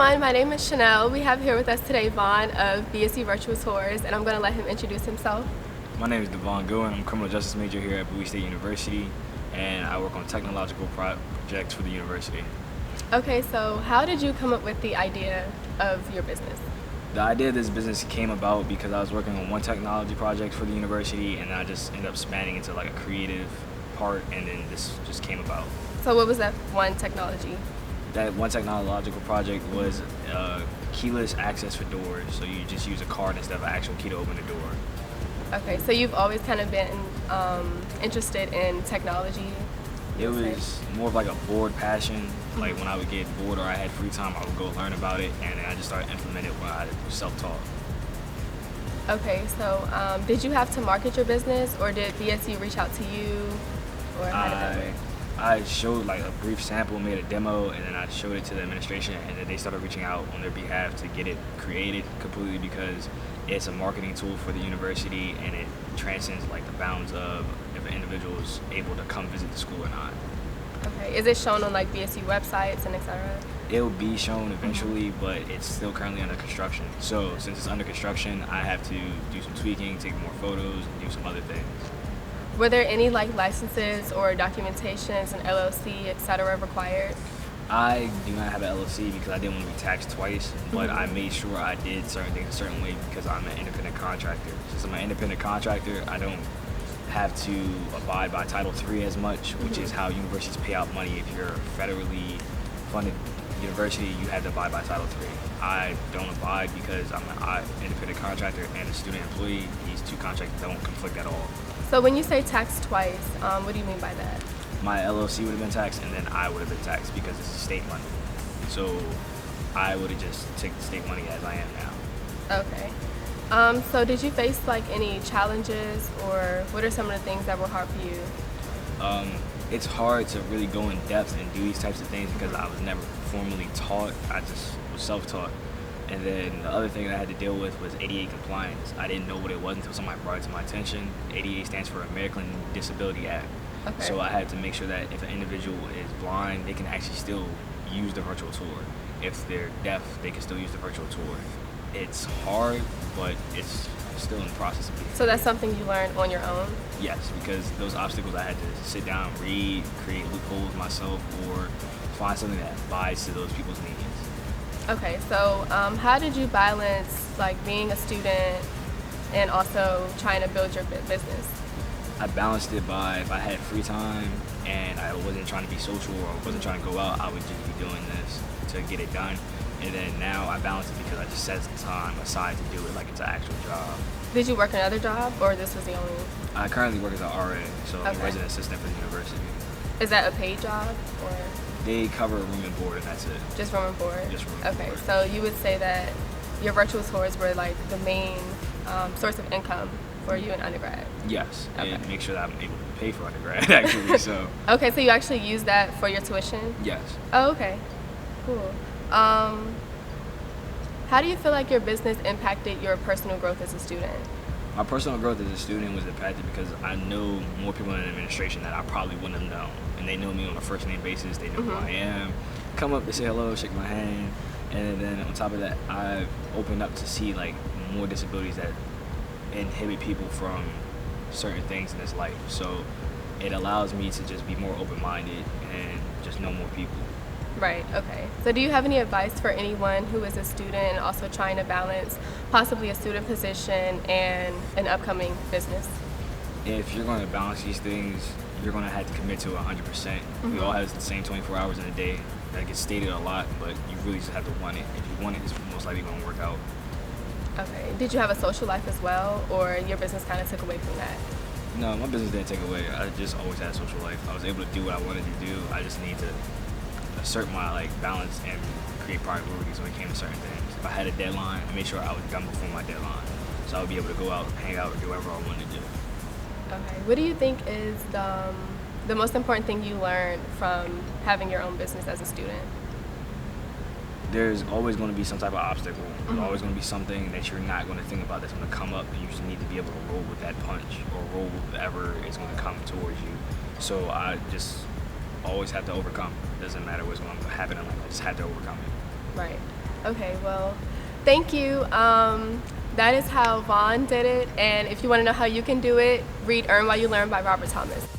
everyone, my name is Chanel. We have here with us today Vaughn of BSC Virtual Tours, and I'm going to let him introduce himself. My name is Devon Goen. I'm a criminal justice major here at Bowie State University, and I work on technological projects for the university. Okay, so how did you come up with the idea of your business? The idea of this business came about because I was working on one technology project for the university, and I just ended up spanning into like a creative part, and then this just came about. So what was that one technology? That one technological project was keyless access for doors, so you just use a card instead of an actual key to open the door. Okay, so you've always kind of been interested in technology? It was more of like a bored passion. Like when I would get bored or I had free time, I would go learn about it, and then I just started implementing it when I was self-taught. Okay, so did you have to market your business, or did BSC reach out to you, or how did that work? I showed like a brief sample, made a demo, and then I showed it to the administration, and then they started reaching out on their behalf to get it created completely because it's a marketing tool for the university, and it transcends like the bounds of if an individual is able to come visit the school or not. Okay, is it shown on like BSC websites and etc.? It'll be shown eventually, but it's still currently under construction. So since it's under construction, I have to do some tweaking, take more photos, and do some other things. Were there any like licenses or documentations and LLC, etc. required? I do not have an LLC because I didn't want to be taxed twice, but I made sure I did certain things a certain way because I'm an independent contractor. Since I'm an independent contractor, I don't have to abide by Title III as much, which is how universities pay out money. If you're a federally funded university, you have to abide by Title III. I don't abide because I'm an independent contractor and a student employee. These two contracts don't conflict at all. So when you say taxed twice, what do you mean by that? My LLC would have been taxed, and then I would have been taxed because it's state money. So I would have just taken the state money as I am now. Okay. So did you face like any challenges, or what are some of the things that were hard for you? It's hard to really go in depth and do these types of things because I was never formally taught. I just was self-taught. And then the other thing that I had to deal with was ADA compliance. I didn't know what it was until somebody brought it to my attention. ADA stands for American Disability Act. Okay. So I had to make sure that if an individual is blind, they can actually still use the virtual tour. If they're deaf, they can still use the virtual tour. It's hard, but it's still in the process of being. So that's something you learned on your own? Yes, because those obstacles I had to sit down, read, create loopholes myself, or find something that applies to those people's needs. Okay, so how did you balance like being a student and also trying to build your business? I balanced it by if I had free time and I wasn't trying to be social or wasn't trying to go out, I would just be doing this to get it done. And then now I balance it because I just set time aside to do it like it's an actual job. Did you work another job, or this was the only? I currently work as an RA, so I'm a Okay. resident assistant for the university. Is that a paid job, or They cover room and board, and that's it. just room and board? Just room and Okay, board. so you would say that your virtual tours were like the main source of income for you in undergrad? Yes, Okay. and make sure that I'm able to pay for undergrad, actually, so Okay, so you actually use that for your tuition? yes. Oh, okay. Cool. How do you feel like your business impacted your personal growth as a student? My personal growth as a student was impacted because I know more people in administration that I probably wouldn't have known. And they know me on a first name basis, they know who I am. Come up, they say hello, shake my hand. And then on top of that, I've opened up to see like more disabilities that inhibit people from certain things in this life. So it allows me to just be more open-minded and just know more people. Right, okay. So do you have any advice for anyone who is a student and also trying to balance possibly a student position and an upcoming business? If you're going to balance these things, you're going to have to commit to 100%. We all have the same 24 hours in a day. That gets stated a lot, but you really just have to want it. If you want it, it's most likely going to work out. Okay. Did you have a social life as well, or your business kind of took away from that? No, my business didn't take away. I just always had a social life. I was able to do what I wanted to do. I just need to assert my like balance and create priorities when it came to certain things. If I had a deadline, I made sure I was done before my deadline, so I would be able to go out, hang out, or do whatever I wanted to do. Okay. What do you think is the most important thing you learned from having your own business as a student? There's always going to be some type of obstacle. There's always going to be something that you're not going to think about that's going to come up, and you just need to be able to roll with that punch or roll with whatever is going to come towards you. So I just always have to overcome. It doesn't matter what's going to happen in life. I just have to overcome it. Right. Okay, well, thank you. That is how Vaughn did it, and if you want to know how you can do it, read Earn While You Learn by Robert Thomas.